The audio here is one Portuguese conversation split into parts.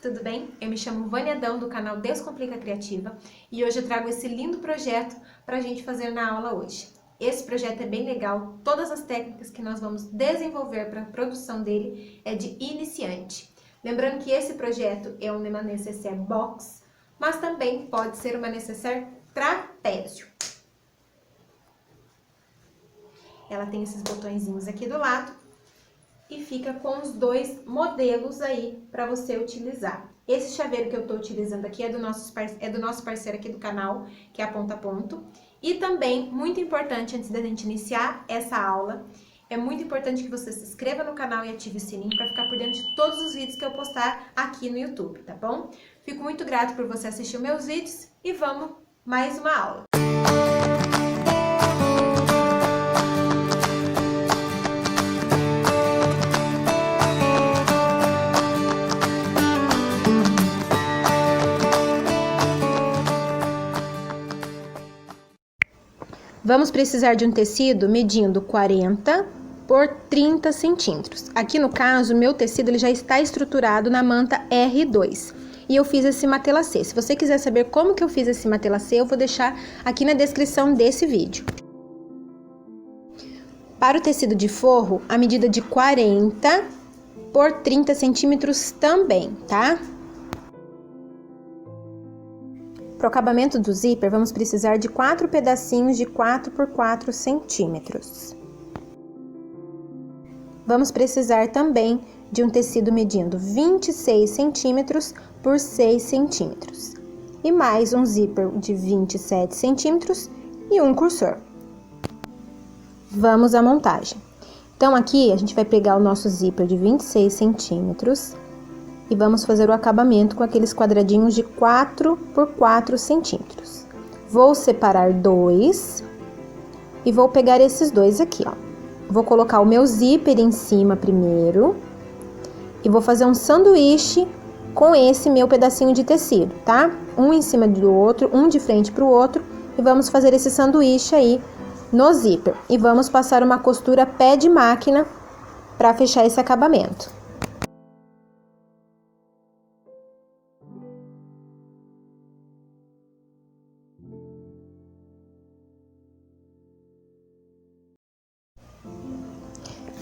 tudo bem? Eu me chamo Vânia Adão, do canal Descomplica Criativa, e hoje eu trago esse lindo projeto para a gente fazer na aula hoje. Esse projeto é bem legal, todas as técnicas que nós vamos desenvolver para a produção dele é de iniciante. Lembrando que esse projeto é uma necessaire box, mas também pode ser uma necessaire trapézio. Ela tem esses botõezinhos aqui do lado e fica com os dois modelos aí para você utilizar. Esse chaveiro que eu tô utilizando aqui é do nosso parceiro aqui do canal, que é a Ponto a Ponto. E também, muito importante, antes da gente iniciar essa aula, é muito importante que você se inscreva no canal e ative o sininho para ficar por dentro de todos os vídeos que eu postar aqui no YouTube, tá bom? Fico muito grato por você assistir os meus vídeos e vamos mais uma aula. Vamos precisar de um tecido medindo 40 por 30 centímetros. Aqui no caso, meu tecido ele já está estruturado na manta R2. E eu fiz esse matelacê. Se você quiser saber como que eu fiz esse matelacê, eu vou deixar aqui na descrição desse vídeo. Para o tecido de forro, a medida de 40 por 30 centímetros também, tá? Para o acabamento do zíper, vamos precisar de 4 pedacinhos de 4 por 4 centímetros. Vamos precisar também de um tecido medindo 26 centímetros por 6 centímetros. E mais um zíper de 27 centímetros e um cursor. Vamos à montagem. Então, aqui a gente vai pegar o nosso zíper de 26 centímetros e vamos fazer o acabamento com aqueles quadradinhos de 4 por 4 centímetros. Vou separar dois e vou pegar esses dois aqui, ó. Vou colocar o meu zíper em cima primeiro e vou fazer um sanduíche com esse meu pedacinho de tecido, tá? Um em cima do outro, um de frente pro outro, e vamos fazer esse sanduíche aí no zíper. E vamos passar uma costura pé de máquina para fechar esse acabamento.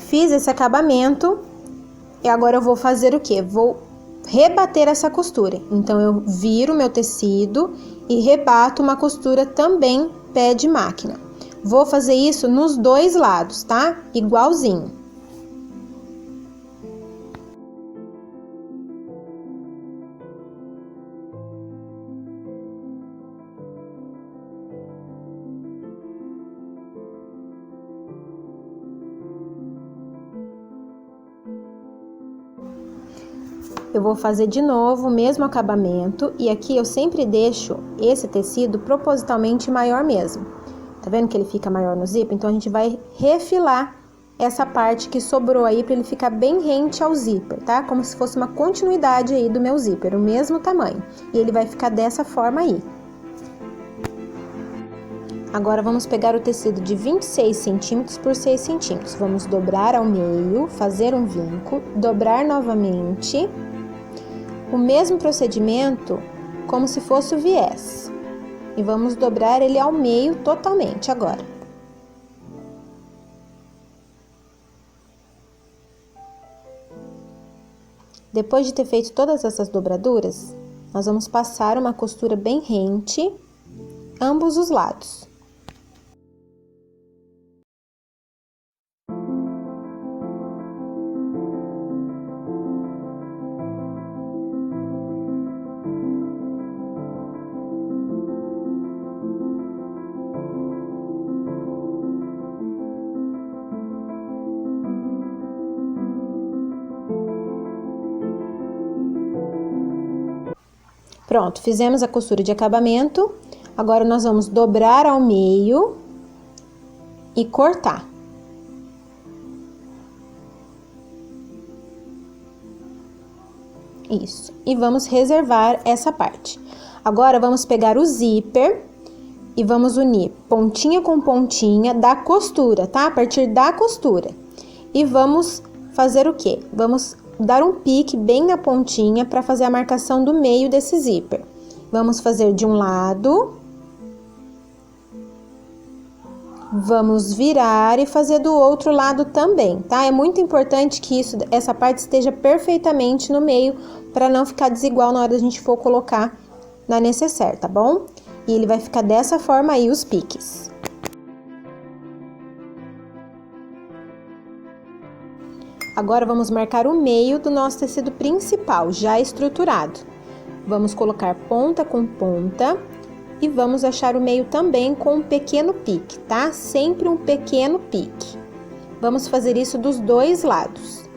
Fiz esse acabamento e agora eu vou fazer o quê? Vou rebater essa costura. Então, eu viro meu tecido e rebato uma costura também pé de máquina. Vou fazer isso nos dois lados, tá? Igualzinho. Eu vou fazer de novo o mesmo acabamento e aqui eu sempre deixo esse tecido propositalmente maior mesmo. Tá vendo que ele fica maior no zíper? Então, a gente vai refilar essa parte que sobrou aí para ele ficar bem rente ao zíper, tá? Como se fosse uma continuidade aí do meu zíper, o mesmo tamanho. E ele vai ficar dessa forma aí. Agora, vamos pegar o tecido de 26 centímetros por 6 centímetros. Vamos dobrar ao meio, fazer um vinco, dobrar novamente. O mesmo procedimento como se fosse o viés. E vamos dobrar ele ao meio totalmente agora. Depois de ter feito todas essas dobraduras, nós vamos passar uma costura bem rente, ambos os lados. Pronto, fizemos a costura de acabamento. Agora, nós vamos dobrar ao meio e cortar. Isso. E vamos reservar essa parte. Agora, vamos pegar o zíper e vamos unir pontinha com pontinha da costura, tá? A partir da costura. E vamos fazer o quê? Vamos dar um pique bem na pontinha para fazer a marcação do meio desse zíper. Vamos fazer de um lado, vamos virar e fazer do outro lado também, tá? É muito importante que essa parte esteja perfeitamente no meio para não ficar desigual na hora da gente for colocar na necessaire, tá bom? E ele vai ficar dessa forma aí, os piques. Agora, vamos marcar o meio do nosso tecido principal, já estruturado. Vamos colocar ponta com ponta e vamos achar o meio também com um pequeno pique, tá? Sempre um pequeno pique. Vamos fazer isso dos dois lados.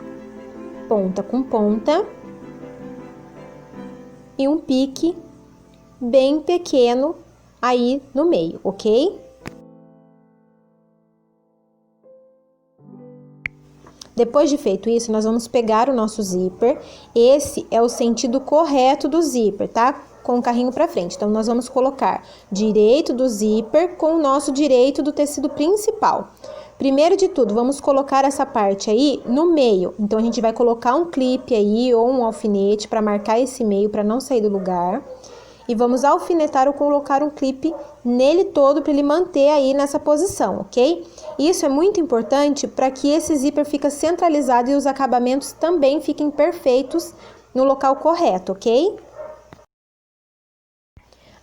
Ponta com ponta e um pique bem pequeno aí no meio, ok? Depois de feito isso, nós vamos pegar o nosso zíper. Esse é o sentido correto do zíper, tá? Com o carrinho pra frente. Então, nós vamos colocar direito do zíper com o nosso direito do tecido principal. Primeiro de tudo, vamos colocar essa parte aí no meio. Então, a gente vai colocar um clipe aí ou um alfinete para marcar esse meio para não sair do lugar. E vamos alfinetar ou colocar um clipe nele todo para ele manter aí nessa posição, ok? Isso é muito importante para que esse zíper fique centralizado e os acabamentos também fiquem perfeitos no local correto, ok?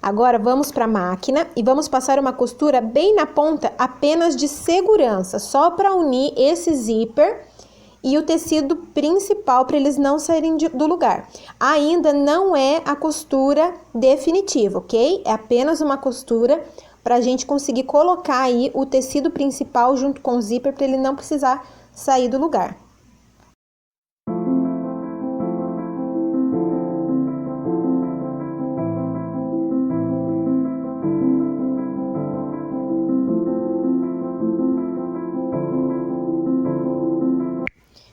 Agora vamos para a máquina e vamos passar uma costura bem na ponta apenas de segurança, só para unir esse zíper e o tecido principal para eles não saírem do lugar. Ainda não é a costura definitiva, ok? É apenas uma costura para a gente conseguir colocar aí o tecido principal junto com o zíper para ele não precisar sair do lugar.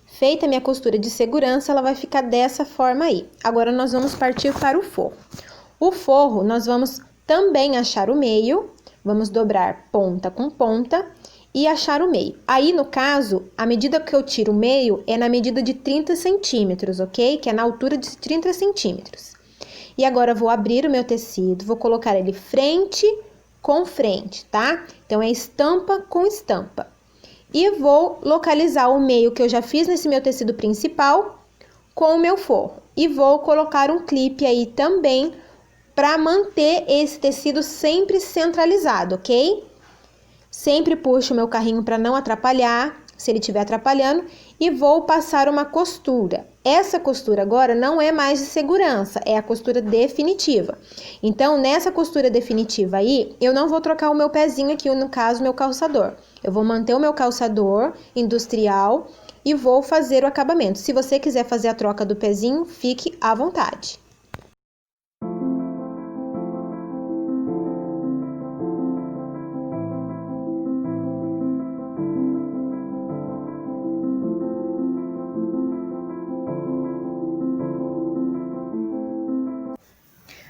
Feita a minha costura de segurança, ela vai ficar dessa forma aí. Agora, nós vamos partir para o forro. O forro, nós vamos também achar o meio, vamos dobrar ponta com ponta e achar o meio. Aí, no caso, a medida que eu tiro o meio é na medida de 30 centímetros, ok? Que é na altura de 30 centímetros. E agora, eu vou abrir o meu tecido, vou colocar ele frente com frente, tá? Então, é estampa com estampa. E vou localizar o meio que eu já fiz nesse meu tecido principal com o meu forro. E vou colocar um clipe aí também para manter esse tecido sempre centralizado, ok? Sempre puxo o meu carrinho para não atrapalhar, se ele estiver atrapalhando, e vou passar uma costura. Essa costura agora não é mais de segurança, é a costura definitiva. Então, nessa costura definitiva aí, eu não vou trocar o meu pezinho aqui, no caso, meu calçador. Eu vou manter o meu calçador industrial e vou fazer o acabamento. Se você quiser fazer a troca do pezinho, fique à vontade.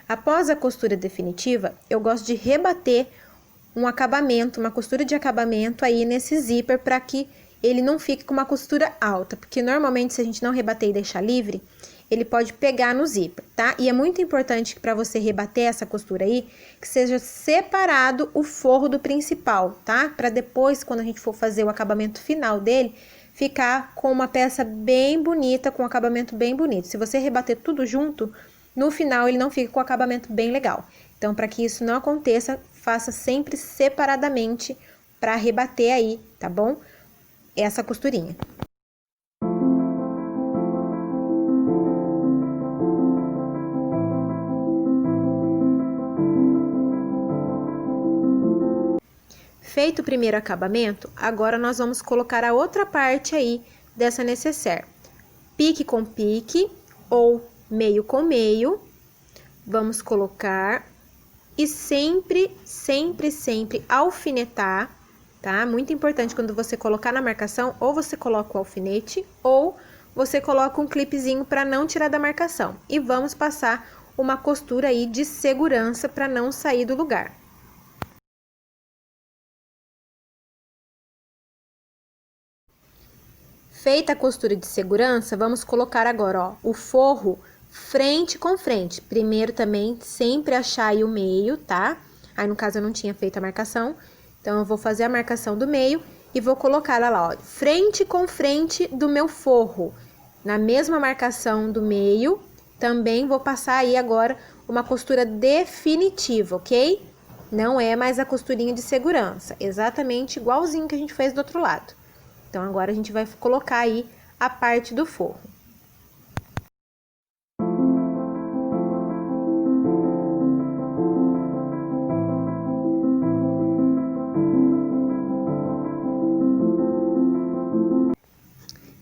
Após a costura definitiva, eu gosto de rebater um acabamento, uma costura de acabamento aí nesse zíper para que ele não fique com uma costura alta, porque normalmente se a gente não rebater e deixar livre, ele pode pegar no zíper, tá? E é muito importante para você rebater essa costura aí, que seja separado o forro do principal, tá? Para depois, quando a gente for fazer o acabamento final dele, ficar com uma peça bem bonita, com um acabamento bem bonito. Se você rebater tudo junto, no final ele não fica com o acabamento bem legal. Então, para que isso não aconteça, faça sempre separadamente para rebater aí, tá bom? Essa costurinha. Feito o primeiro acabamento, agora nós vamos colocar a outra parte aí dessa necessaire. Pique com pique ou meio com meio. Vamos colocar e sempre alfinetar, tá? Muito importante quando você colocar na marcação, ou você coloca o alfinete, ou você coloca um clipezinho para não tirar da marcação. E vamos passar uma costura aí de segurança para não sair do lugar. Feita a costura de segurança, vamos colocar agora, ó, o forro frente com frente. Primeiro também, sempre achar aí o meio, tá? Aí, no caso, eu não tinha feito a marcação, então eu vou fazer a marcação do meio e vou colocar ela lá, ó, frente com frente do meu forro. Na mesma marcação do meio, também vou passar aí agora uma costura definitiva, ok? Não é mais a costurinha de segurança, exatamente igualzinho que a gente fez do outro lado. Então, agora a gente vai colocar aí a parte do forro.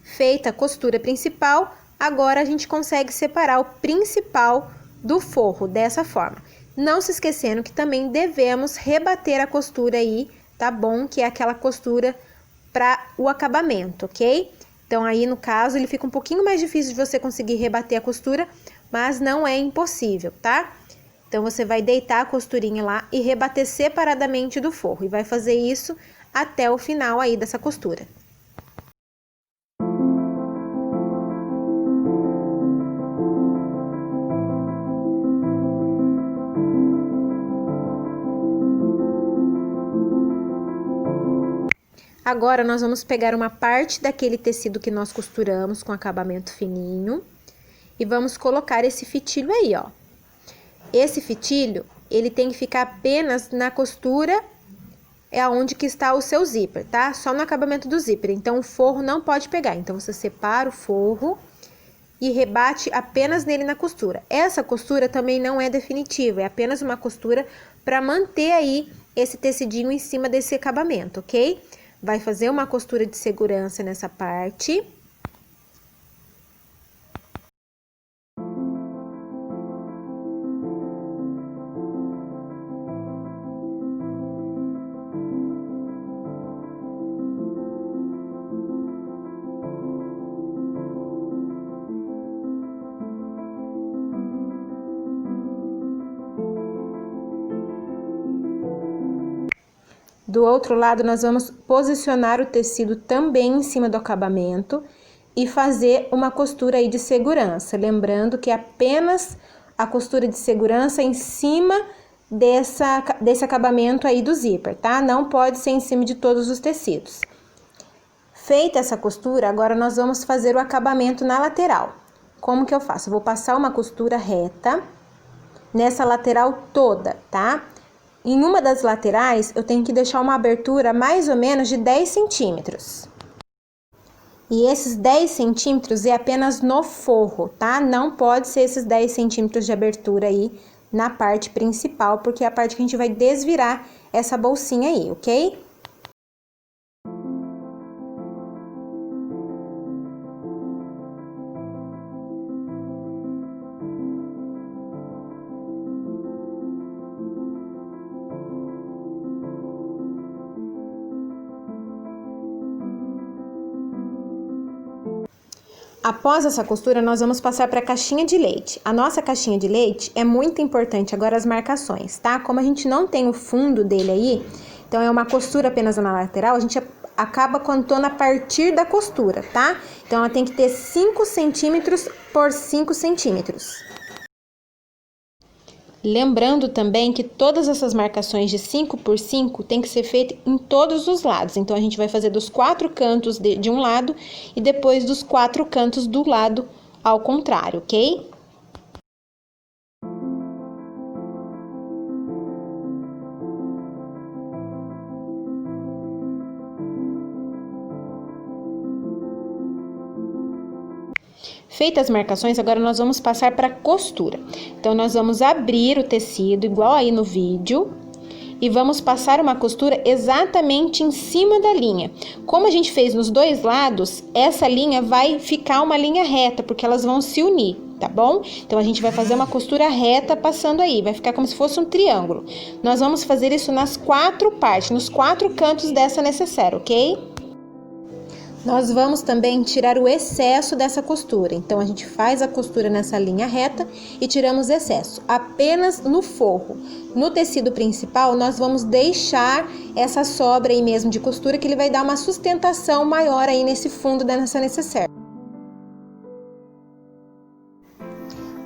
Feita a costura principal, agora a gente consegue separar o principal do forro dessa forma. Não se esquecendo que também devemos rebater a costura aí, tá bom? Que é aquela costura para o acabamento, ok? Então, aí no caso, ele fica um pouquinho mais difícil de você conseguir rebater a costura, mas não é impossível, tá? Então, você vai deitar a costurinha lá e rebater separadamente do forro, e vai fazer isso até o final aí dessa costura. Agora, nós vamos pegar uma parte daquele tecido que nós costuramos com acabamento fininho e vamos colocar esse fitilho aí, ó. Esse fitilho, ele tem que ficar apenas na costura, é onde que está o seu zíper, tá? Só no acabamento do zíper, então o forro não pode pegar. Então, você separa o forro e rebate apenas nele na costura. Essa costura também não é definitiva, é apenas uma costura para manter aí esse tecidinho em cima desse acabamento, ok? Vai fazer uma costura de segurança nessa parte. Do outro lado, nós vamos posicionar o tecido também em cima do acabamento e fazer uma costura aí de segurança. Lembrando que apenas a costura de segurança em cima desse acabamento aí do zíper, tá? Não pode ser em cima de todos os tecidos. Feita essa costura, agora nós vamos fazer o acabamento na lateral. Como que eu faço? Eu vou passar uma costura reta nessa lateral toda, tá? Em uma das laterais, eu tenho que deixar uma abertura mais ou menos de 10 centímetros. E esses 10 centímetros é apenas no forro, tá? Não pode ser esses 10 centímetros de abertura aí na parte principal, porque é a parte que a gente vai desvirar essa bolsinha aí, ok? Após essa costura, nós vamos passar para a caixinha de leite. A nossa caixinha de leite é muito importante agora as marcações, tá? Como a gente não tem o fundo dele aí, então é uma costura apenas na lateral, a gente acaba contando a partir da costura, tá? Então, ela tem que ter 5 centímetros por 5 centímetros. Lembrando também que todas essas marcações de 5 por 5 tem que ser feita em todos os lados. Então, a gente vai fazer dos 4 cantos de um lado e depois dos 4 cantos do lado ao contrário, ok? Feitas as marcações, agora nós vamos passar para costura. Então, nós vamos abrir o tecido, igual aí no vídeo, e vamos passar uma costura exatamente em cima da linha. Como a gente fez nos dois lados, essa linha vai ficar uma linha reta, porque elas vão se unir, tá bom? Então, a gente vai fazer uma costura reta passando aí, vai ficar como se fosse um triângulo. Nós vamos fazer isso nas 4 partes, nos 4 cantos dessa necessaire, ok? Nós vamos também tirar o excesso dessa costura. Então, a gente faz a costura nessa linha reta e tiramos o excesso. Apenas no forro. No tecido principal, nós vamos deixar essa sobra aí mesmo de costura, que ele vai dar uma sustentação maior aí nesse fundo dessa necessaire.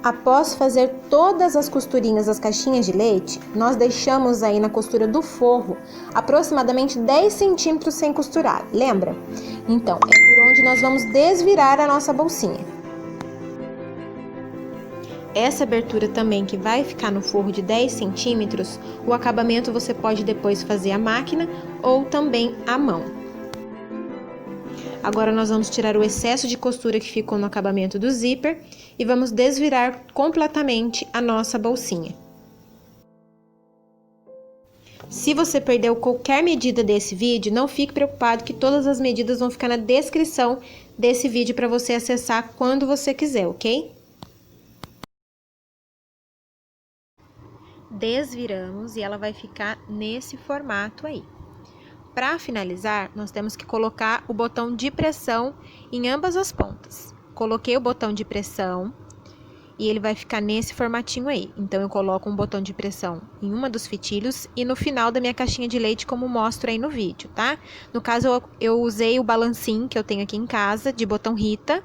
Após fazer todas as costurinhas das caixinhas de leite, nós deixamos aí na costura do forro aproximadamente 10 centímetros sem costurar, lembra? Então, é por onde nós vamos desvirar a nossa bolsinha. Essa abertura também que vai ficar no forro de 10 centímetros, o acabamento você pode depois fazer à máquina ou também à mão. Agora nós vamos tirar o excesso de costura que ficou no acabamento do zíper e vamos desvirar completamente a nossa bolsinha. Se você perdeu qualquer medida desse vídeo, não fique preocupado que todas as medidas vão ficar na descrição desse vídeo para você acessar quando você quiser, ok? Desviramos e ela vai ficar nesse formato aí. Para finalizar, nós temos que colocar o botão de pressão em ambas as pontas. Coloquei o botão de pressão e ele vai ficar nesse formatinho aí. Então, eu coloco um botão de pressão em uma dos fitilhos e no final da minha caixinha de leite, como mostro aí no vídeo, tá? No caso, eu usei o balancinho que eu tenho aqui em casa, de botão Rita,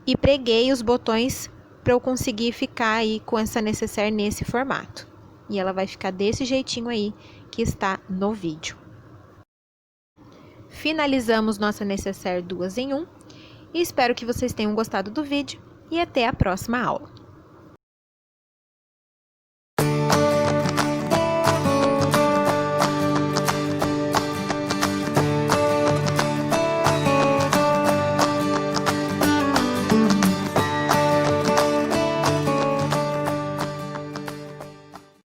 e preguei os botões para eu conseguir ficar aí com essa necessaire nesse formato. E ela vai ficar desse jeitinho aí que está no vídeo. Finalizamos nossa necessaire 2 em 1 e espero que vocês tenham gostado do vídeo e até a próxima aula.